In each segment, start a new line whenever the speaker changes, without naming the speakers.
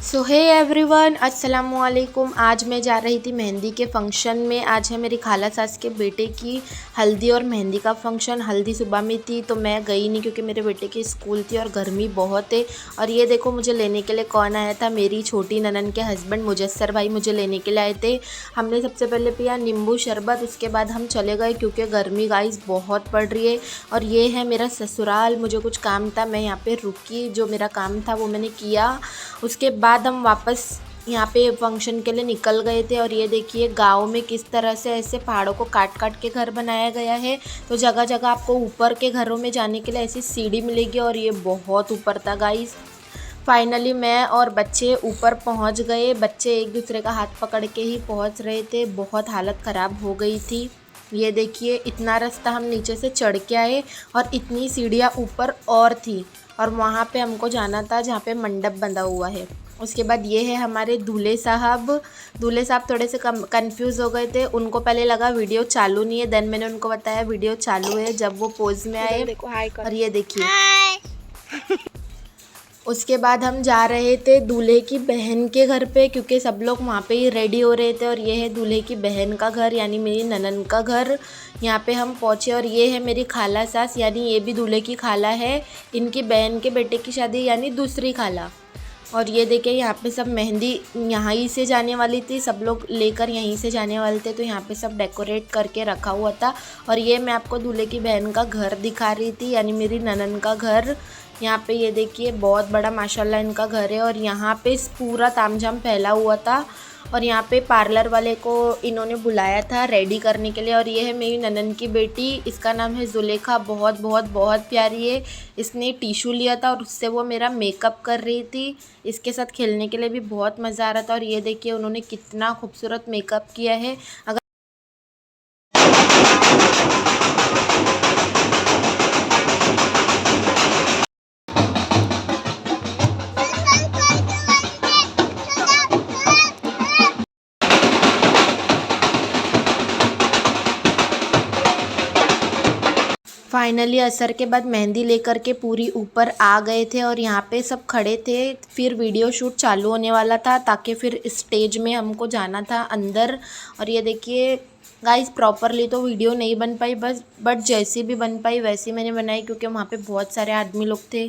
सो hey everyone, अस्सलामुअलैकुम। आज मैं जा रही थी मेहंदी के फंक्शन में। आज है मेरी खाला सास के बेटे की हल्दी और मेहंदी का फंक्शन। हल्दी सुबह में थी तो मैं गई नहीं क्योंकि मेरे बेटे की स्कूल थी और गर्मी बहुत है। और ये देखो मुझे लेने के लिए कौन आया था, मेरी छोटी ननन के हस्बैंड मुजस्सर भाई मुझे लेने के लिए आए थे। हमने सबसे पहले पिया नींबू शरबत, उसके बाद हम चले गए क्योंकि गर्मी गाइस बहुत पड़ रही है। और ये है मेरा ससुराल। मुझे कुछ काम था, मैं यहाँ पे रुकी, जो मेरा काम था वो मैंने किया। उसके बाद हम वापस यहाँ पे फंक्शन के लिए निकल गए थे। और ये देखिए गांव में किस तरह से ऐसे पहाड़ों को काट काट के घर बनाया गया है। तो जगह जगह आपको ऊपर के घरों में जाने के लिए ऐसी सीढ़ी मिलेगी और ये बहुत ऊपर था गाइस। फाइनली मैं और बच्चे ऊपर पहुँच गए। बच्चे एक दूसरे का हाथ पकड़ के ही पहुँच रहे थे, बहुत हालत ख़राब हो गई थी। ये देखिए इतना रास्ता हम नीचे से चढ़ के आए और इतनी सीढ़ियाँ ऊपर और थी। और वहाँ पे हमको जाना था जहाँ पे मंडप बंधा हुआ है। उसके बाद ये है हमारे दूल्हे साहब। दूल्हे साहब थोड़े से कंफ्यूज हो गए थे, उनको पहले लगा वीडियो चालू नहीं है, देन मैंने उनको बताया वीडियो चालू है जब वो पोज में आए।
देखो हाय कर।
और ये देखिए उसके बाद हम जा रहे थे दूल्हे की बहन के घर पे क्योंकि सब लोग वहाँ पे ही रेडी हो रहे थे। और ये है दूल्हे की बहन का घर यानी मेरी ननन का घर। यहाँ पे हम पहुँचे और ये है मेरी खाला सास यानी ये भी दूल्हे की खाला है। इनकी बहन के बेटे की शादी यानी दूसरी खाला। और ये देखिए यहाँ पे सब मेहंदी यहाँ ही से जाने वाली थी, सब लोग लेकर यहीं से जाने वाले थे, तो यहाँ पे सब डेकोरेट करके रखा हुआ था। और ये मैं आपको दूल्हे की बहन का घर दिखा रही थी यानी मेरी ननन का घर। यहाँ पे ये देखिए बहुत बड़ा माशाल्लाह इनका घर है। और यहाँ पे पूरा तामझाम फैला हुआ था। और यहाँ पे पार्लर वाले को इन्होंने बुलाया था रेडी करने के लिए। और ये है मेरी ननन की बेटी, इसका नाम है जुलेखा। बहुत बहुत बहुत प्यारी है। इसने टिशू लिया था और उससे वो मेरा मेकअप कर रही थी। इसके साथ खेलने के लिए भी बहुत मज़ा आ रहा था। और ये देखिए उन्होंने कितना खूबसूरत मेकअप किया है। अगर फाइनली असर के बाद मेहंदी लेकर के पूरी ऊपर आ गए थे और यहाँ पे सब खड़े थे। फिर वीडियो शूट चालू होने वाला था ताकि फिर स्टेज में हमको जाना था अंदर। और ये देखिए गाइस प्रॉपरली तो वीडियो नहीं बन पाई, बट जैसी भी बन पाई वैसी मैंने बनाई क्योंकि वहाँ पे बहुत सारे आदमी लोग थे।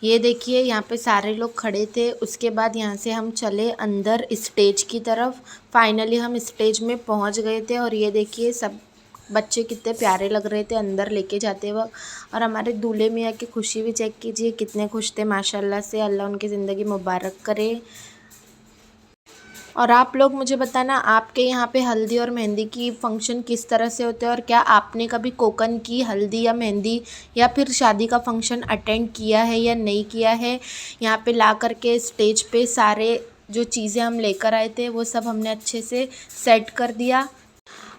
ये देखिए यहाँ पे सारे लोग खड़े थे। उसके बाद यहाँ से हम चले अंदर स्टेज की तरफ। फाइनली हम स्टेज में पहुँच गए थे। और ये देखिए सब बच्चे कितने प्यारे लग रहे थे अंदर लेके जाते वक्त। और हमारे दूल्हे मियाँ की खुशी भी चेक कीजिए, कितने खुश थे माशाल्लाह से। अल्लाह उनकी ज़िंदगी मुबारक करे। और आप लोग मुझे बताना आपके यहाँ पे हल्दी और मेहंदी की फ़ंक्शन किस तरह से होते हैं और क्या आपने कभी कोकन की हल्दी या मेहंदी या फिर शादी का फ़ंक्शन अटेंड किया है या नहीं किया है। यहाँ पे ला करके स्टेज पे सारे जो चीज़ें हम लेकर आए थे वो सब हमने अच्छे से सेट कर दिया।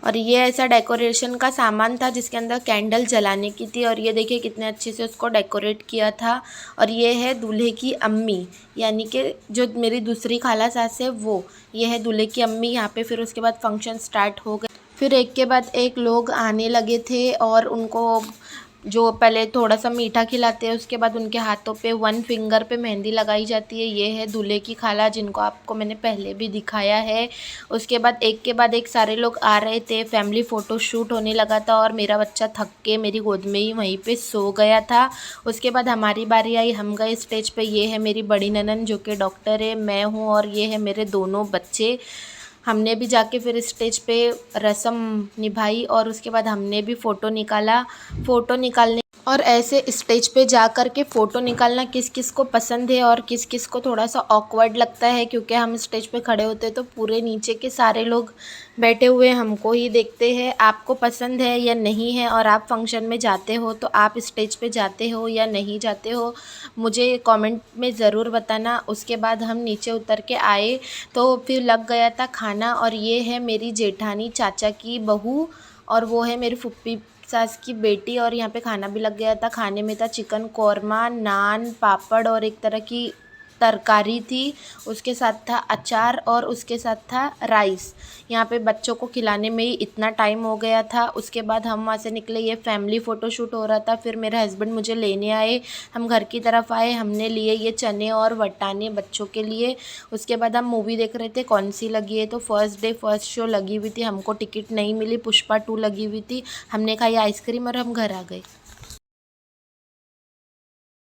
और ये ऐसा डेकोरेशन का सामान था जिसके अंदर कैंडल जलाने की थी। और ये देखिए कितने अच्छे से उसको डेकोरेट किया था। और ये है दूल्हे की अम्मी यानी कि जो मेरी दूसरी खाला सास है वो, ये है दूल्हे की अम्मी। यहाँ पे फिर उसके बाद फंक्शन स्टार्ट हो गए। फिर एक के बाद एक लोग आने लगे थे और उनको जो पहले थोड़ा सा मीठा खिलाते हैं, उसके बाद उनके हाथों पे 1 फिंगर पे मेहंदी लगाई जाती है। ये है दूल्हे की खाला जिनको आपको मैंने पहले भी दिखाया है। उसके बाद एक सारे लोग आ रहे थे, फैमिली फ़ोटो शूट होने लगा था और मेरा बच्चा थक के मेरी गोद में ही वहीं पे सो गया था। उसके बाद हमारी बारी आई, हम गए स्टेज पे। ये है मेरी बड़ी ननन जो कि डॉक्टर है, मैं हूँ और ये है मेरे दोनों बच्चे। हमने भी जाके फिर स्टेज पे रस्म निभाई और उसके बाद हमने भी फ़ोटो निकाला। फ़ोटो निकालने और ऐसे स्टेज पे जा कर के फ़ोटो निकालना किस किस को पसंद है और किस किस को थोड़ा सा ऑकवर्ड लगता है क्योंकि हम स्टेज पे खड़े होते हैं तो पूरे नीचे के सारे लोग बैठे हुए हमको ही देखते हैं। आपको पसंद है या नहीं है और आप फंक्शन में जाते हो तो आप स्टेज पे जाते हो या नहीं जाते हो, मुझे कमेंट में ज़रूर बताना। उसके बाद हम नीचे उतर के आए तो फिर लग गया था खाना। और ये है मेरी जेठानी चाचा की बहू और वो है मेरी फुप्पी सास की बेटी। और यहाँ पे खाना भी लग गया था। खाने में था चिकन कौरमा, नान, पापड़ और एक तरह की तरकारी थी, उसके साथ था अचार और उसके साथ था राइस। यहाँ पे बच्चों को खिलाने में ही इतना टाइम हो गया था। उसके बाद हम वहाँ से निकले, ये फैमिली फ़ोटोशूट हो रहा था। फिर मेरे हस्बैंड मुझे लेने आए, हम घर की तरफ आए, हमने लिए ये चने और वटाने बच्चों के लिए। उसके बाद हम मूवी देख रहे थे कौन सी लगी है, तो फर्स्ट डे फर्स्ट शो लगी हुई थी, हमको टिकट नहीं मिली, पुष्पा 2 लगी हुई थी। हमने खाई आइसक्रीम और हम घर आ गए।